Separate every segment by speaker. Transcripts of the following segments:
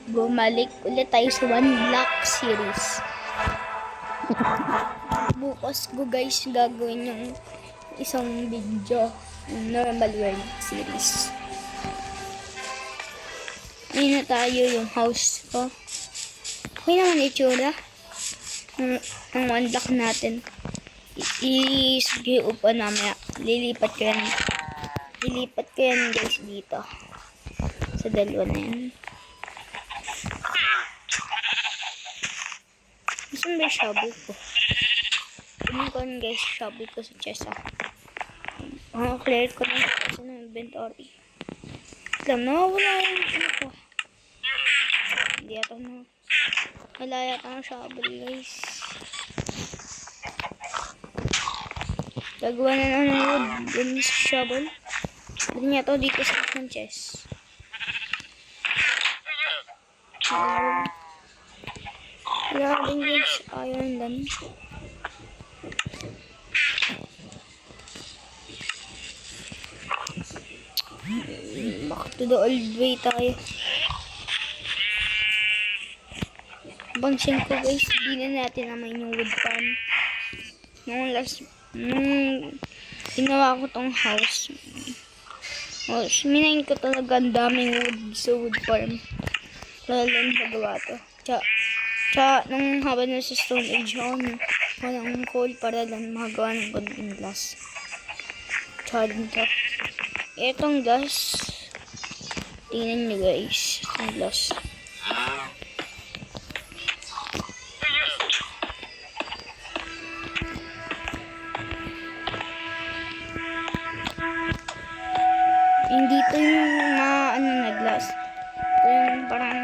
Speaker 1: bumalik ulit tayo sa One Block series. Bukas ko guys gagawin yung isang video ng normal world series. Ayun na tayo yung house ko. Okay naman itsura ng One Block natin. I-sige upa namaya. Lilipat ko yan guys dito sa dalawa na yan. Saan ba yung shovel ko? Tingnan ko guys, shovel ko sa chest clear ko na kasi ng inventory. Alam na, wala yung ano ko. Hindi yata na. Wala yata ng shovel guys. Gagawa na ng wood dun sa shovel. Pwede niya to dito sa aking chest. Wala din guys, iron lang. Back to the old way tayo. Pansin ko guys, hindi na natin naman yung wood farm. Nung ginawa ko tong house, minain ko talaga ang daming wood sa wood farm. Wala lang magawa to. Tsaka nung habang nasa Stone Age ako, walang coal para lang magawa ng konting glass. Tsaka din to. Etong glass, tingnan nyo guys, itong glass. Hindi to yung na glass. Ito yung parang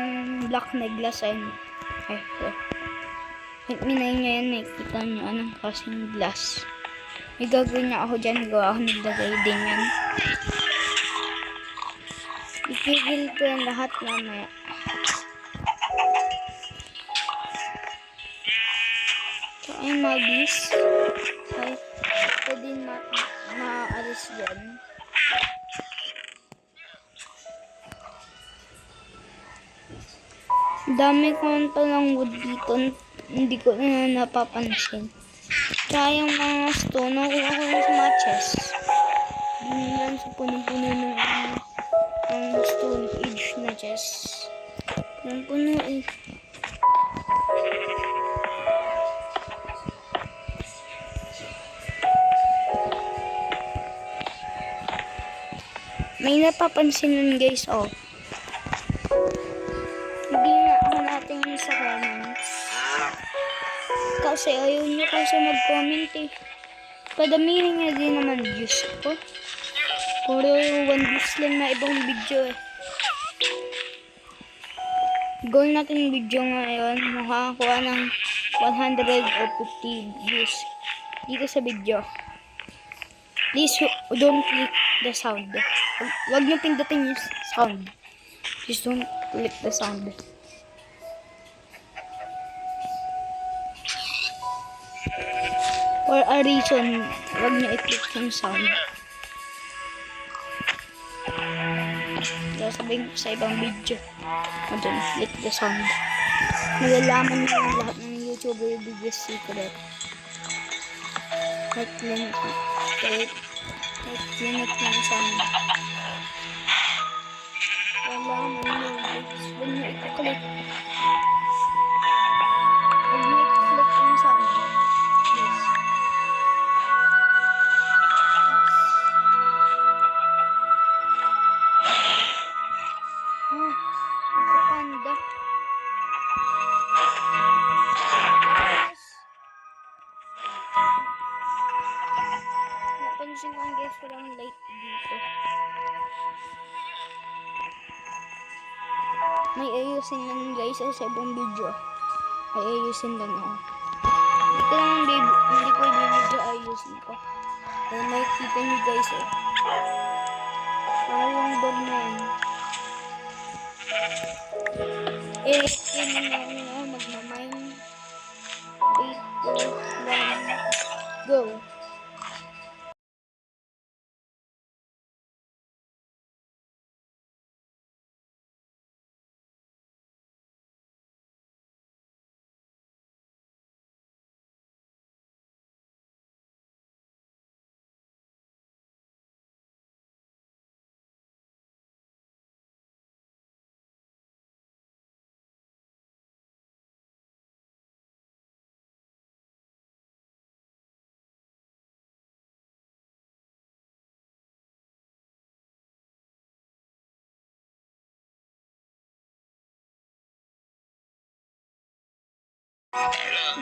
Speaker 1: black na glass ay ito. Minay nyo yan, nakikita nyo anong klaseng glass. May gagawin niya ako dyan, gawa ako naglagay din yan. Ikigil ko yan lahat mamaya. So ayun mga bees. Ay, pwede maalis dyan. Dami ko ng wood dito, hindi ko na napapansin. Kaya yung mga stone, nakuha ko yung sa mga chest. Hindi yan sa puno-puno ng Stone Age na chest. Puno eh. May napapansin nun guys, oh. Sa comments kasi ayaw nyo kasi mag-comment eh. Padamihin nga din naman views ko. Puro 1 views lang na ibang video eh. Goal natin video ngayon makakuha ng 150 views dito sa video. Please don't click the sound. Wag nyo pindutin yung sound. Just don't click the sound. For a reason, wag niyo i-click yung sound. Kaya sabihin ko sa ibang video, don't click the sound. Malalaman niyo ang lahat ng YouTuber biggest secret. Like limit ng sound. Malalaman niyo guys, wag niyo i-click. Wag niyo i-click yung sound. Napansin ko guys, walang light dito. May ayusin lang guys sa ibang video. May ayusin lang ako. Hindi ko i-video ayusin ko. Kaya nakikita nyo guys eh. Parang dog na yan. Yun na yun magmamine. 8, 2, 1, go!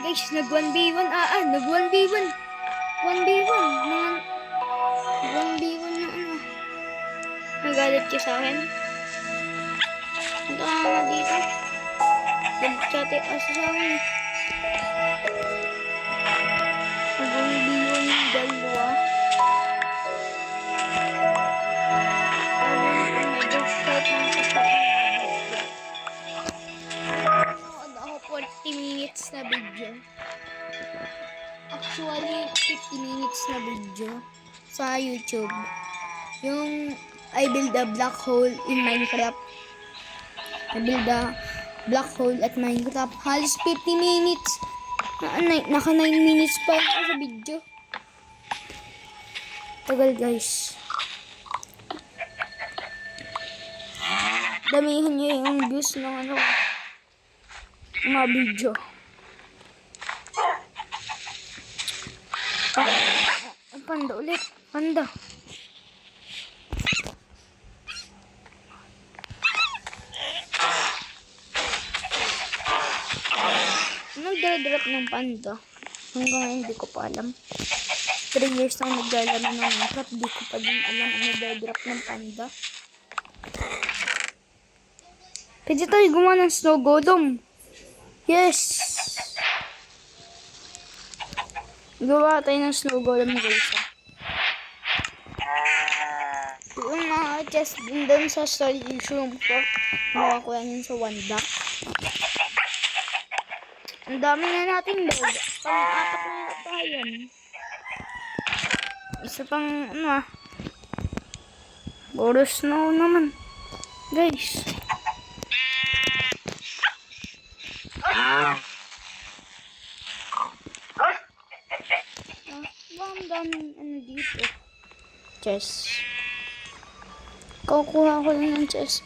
Speaker 1: Guys, nag 1v1. Nag 1v1. 1v1. Mga 1v1 na ano. Nagalit ka sa akin. Punta ka nga dito. Nag-chat asa sa akin. Nag 1v1 yung dalawa. Ako 40 minutes na video. Actually, 50 minutes na video sa YouTube. Yung I build a black hole in Minecraft. I build a black hole at Minecraft. Halos 50 minutes. Naka 9 minutes pa ako sa video. Tagal guys. Damihan nyo yung views ng ano, mga video. Panda ulit. Panda. Nagdadrop ng panda. Hanggang ngayon hindi ko pa alam. 3 years na naglalaro ng Minecraft. Hindi ko pa din alam ang nagdadrop ng panda. Pwede tayo gumawa ng snow golem. Yes! Gawa tayo ng snow golem guys. Yung mga chest din doon sa storage room ko. Nakuha ko yan sa 1 block. Ang dami na natin log. Pang-apat na yata yan. Isa pang ano puro snow naman. Guys. Ang daming ano dito. Chest. Kukuha ko lang ng chest.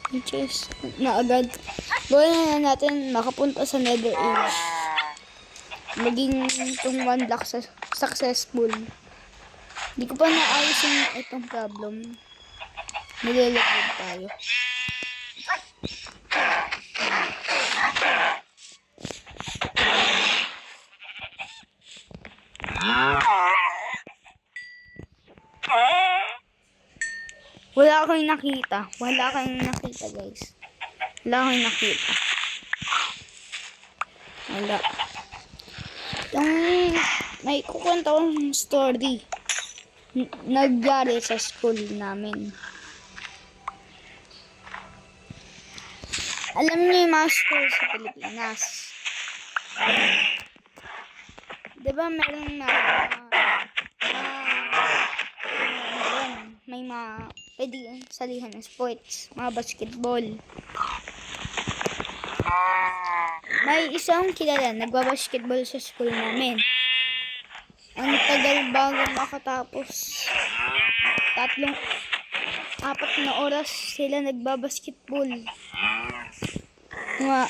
Speaker 1: Na agad. Gawin na natin makapunta sa Nether Age. Maging itong 1 block successful. Hindi ko pa naayos yung itong problem. Nililagod tayo. Wala kayong nakita. Wala kayong nakita, guys. Wala kayong nakita. Wala. May kukwenta akong story. Nagyari sa school namin. Alam niyo yung mga school sa Pilipinas. Diba meron may mga pwede salihan ng sports, mga basketball. May isang kilala, nagbabasketball sa school namin. Ang tagal bago makatapos. 4 na oras sila nagbabasketball.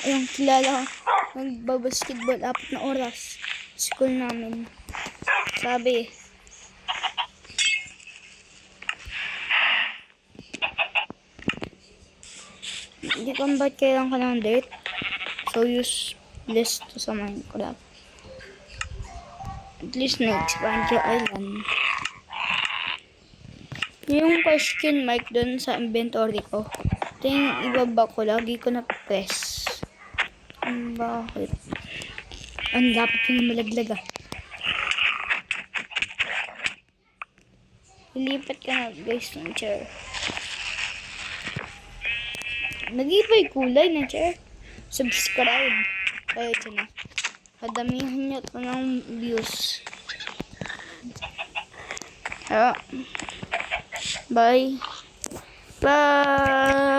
Speaker 1: Yung kilala ko, nagbabasketball 4 na oras. School namin. Sabi, hindi ko ba't kailangan ka ng dirt? So useless to sa Minecraft. At least na-expand yung island. Yung question mark dun sa inventory ko. Ito yung ibaba ko. Lagi ko na-press. Bakit? Ang dapat ko na malaglag Ilipat ka na guys ng chair. Nag-iba yung kulay ng chair. Subscribe. Kaya ito na. Padamihan niyo ito ng views. Bye. Bye.